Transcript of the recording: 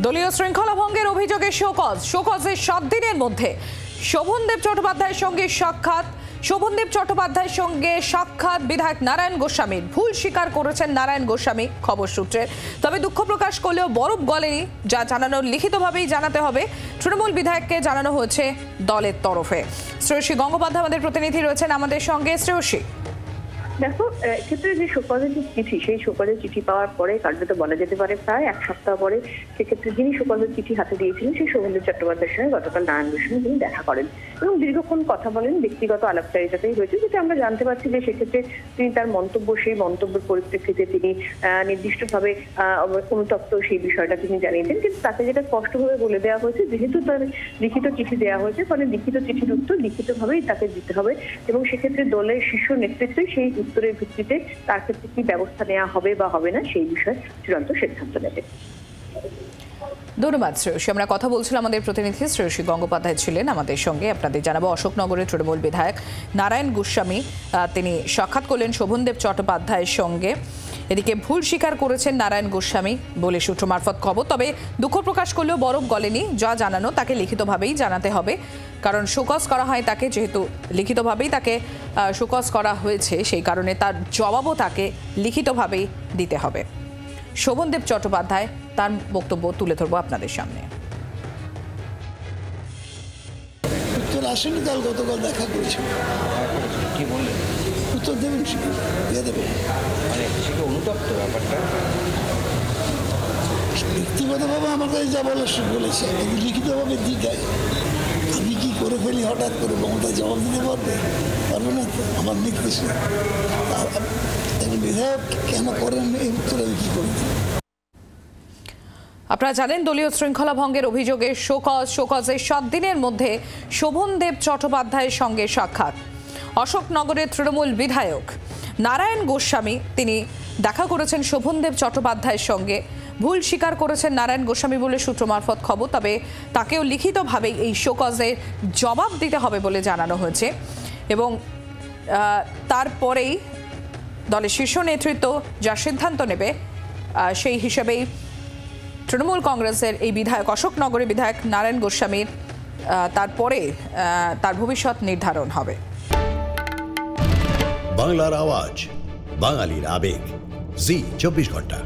দলীয় শৃঙ্খলা ভঙ্গের অভিযোগে শোকজের 7 দিনের মধ্যে শোভনদেব চট্টোপাধ্যায়ের সঙ্গে সাক্ষাৎ বিধায়ক নারায়ণ গোস্বামীর। ভুল স্বীকার করেছেন নারায়ণ গোস্বামী খবর সূত্রের। তবে দুঃখ প্রকাশ করলেও বরফ গলেনি, যা জানানোর লিখিতভাবেই জানাতে হবে। তৃণমূল বিধায়ককে জানানো হয়েছে দলের তরফে। শ্রেয়সী গঙ্গোপাধ্যায় আমাদের প্রতিনিধি রয়েছেন আমাদের সঙ্গে। শ্রেয়সী, দেখো, ক্ষেত্রে যে শোকজের চিঠি, সেই শোকজের চিঠি পাওয়ার পরে কার্যত বলা যেতে পারে প্রায় 1 সপ্তাহ পরে সেক্ষেত্রে যিনি শোকজের চিঠি হাতে দিয়েছিলেন সেই শোভনদেব চট্টোপাধ্যায়ের সঙ্গে গতকাল নারায়ণ গোস্বামী তিনি দেখা করেন এবং দীর্ঘক্ষণ কথা বলেন। ব্যক্তিগত আলাপচারিতাতেই হয়েছে, যেটা আমরা জানতে পারছি যে সেক্ষেত্রে তিনি তার সেই মন্তব্যের পরিপ্রেক্ষিতে তিনি নির্দিষ্টভাবে অনুতপ্ত সেই বিষয়টা তিনি জানিয়েছেন। কিন্তু তাকে যেটা স্পষ্টভাবে বলে দেওয়া হয়েছে, যেহেতু তার লিখিত চিঠি দেওয়া হয়েছে, ফলে লিখিত চিঠির উত্তর লিখিতভাবেই তাকে দিতে হবে এবং সেক্ষেত্রে দলের শীর্ষ নেতৃত্বে সেই উত্তরের ভিত্তিতে তার ক্ষেত্রে কি ব্যবস্থা নেওয়া হবে বা হবে না সেই বিষয়ে চূড়ান্ত সিদ্ধান্ত নেবে। ধন্যবাদ শ্রেয়সী। আমরা কথা বলছিলাম, আমাদের প্রতিনিধি শ্রেয়সী গঙ্গোপাধ্যায় ছিলেন আমাদের সঙ্গে। আপনাদের জানাবো, অশোকনগরের তৃণমূল বিধায়ক নারায়ণ গোস্বামী তিনি সাক্ষাৎ করলেন শোভনদেব চট্টোপাধ্যায়ের সঙ্গে। এদিকে ভুল স্বীকার করেছেন নারায়ণ গোস্বামী বলে সূত্র মারফত খবর। তবে দুঃখ প্রকাশ করলেও বরফ গলেনি, যা জানানো তাকে লিখিতভাবেই জানাতে হবে। কারণ শোকজ করা হয় তাকে, যেহেতু লিখিতভাবেই তাকে শোকজ করা হয়েছে, সেই কারণে তার জবাবও তাকে লিখিতভাবেই দিতে হবে। শোভনদেব চট্টোপাধ্যায় তার বক্তব্য তুলে ধরবো আপনাদের সামনে। উত্তর আসেনি, কাল গতকাল দেখা করেছিল। কি বললেন? উত্তর দেবেন, দিয়ে দেবেন। মানে সেটা অনুতপ্ত ব্যাপারটা। ব্যক্তিগতভাবে আমার কাছে যা বলার বলেছে, কিন্তু লিখিতভাবে দিই দেয়। আমি কি করে ফেলি হঠাৎ করে, মমতা জবাব দিতে পারবে না তো আমার নির্দেশে। বিধায়ক কেন করেন এই উত্তর আমি কি করি? আপনারা জানেন, দলীয় শৃঙ্খলা ভঙ্গের অভিযোগে শোকজের 7 দিনের মধ্যে শোভনদেব চট্টোপাধ্যায়ের সঙ্গে সাক্ষাৎ। অশোকনগরের তৃণমূল বিধায়ক নারায়ণ গোস্বামী তিনি দেখা করেছেন শোভনদেব চট্টোপাধ্যায়ের সঙ্গে। ভুল স্বীকার করেছেন নারায়ণ গোস্বামী বলে সূত্র মারফত খবর। তবে তাকেও লিখিতভাবেই এই শোকজের জবাব দিতে হবে বলে জানানো হয়েছে এবং তারপরেই দলের শীর্ষ নেতৃত্ব যা সিদ্ধান্ত নেবে সেই হিসেবেই তৃণমূল কংগ্রেসের এই বিধায়ক, অশোকনগরের বিধায়ক নারায়ণ গোস্বামীর তারপরে তার ভবিষ্যৎ নির্ধারণ হবে। বাংলার আওয়াজ, বাঙালির আবেগ, জি 24 ঘন্টা।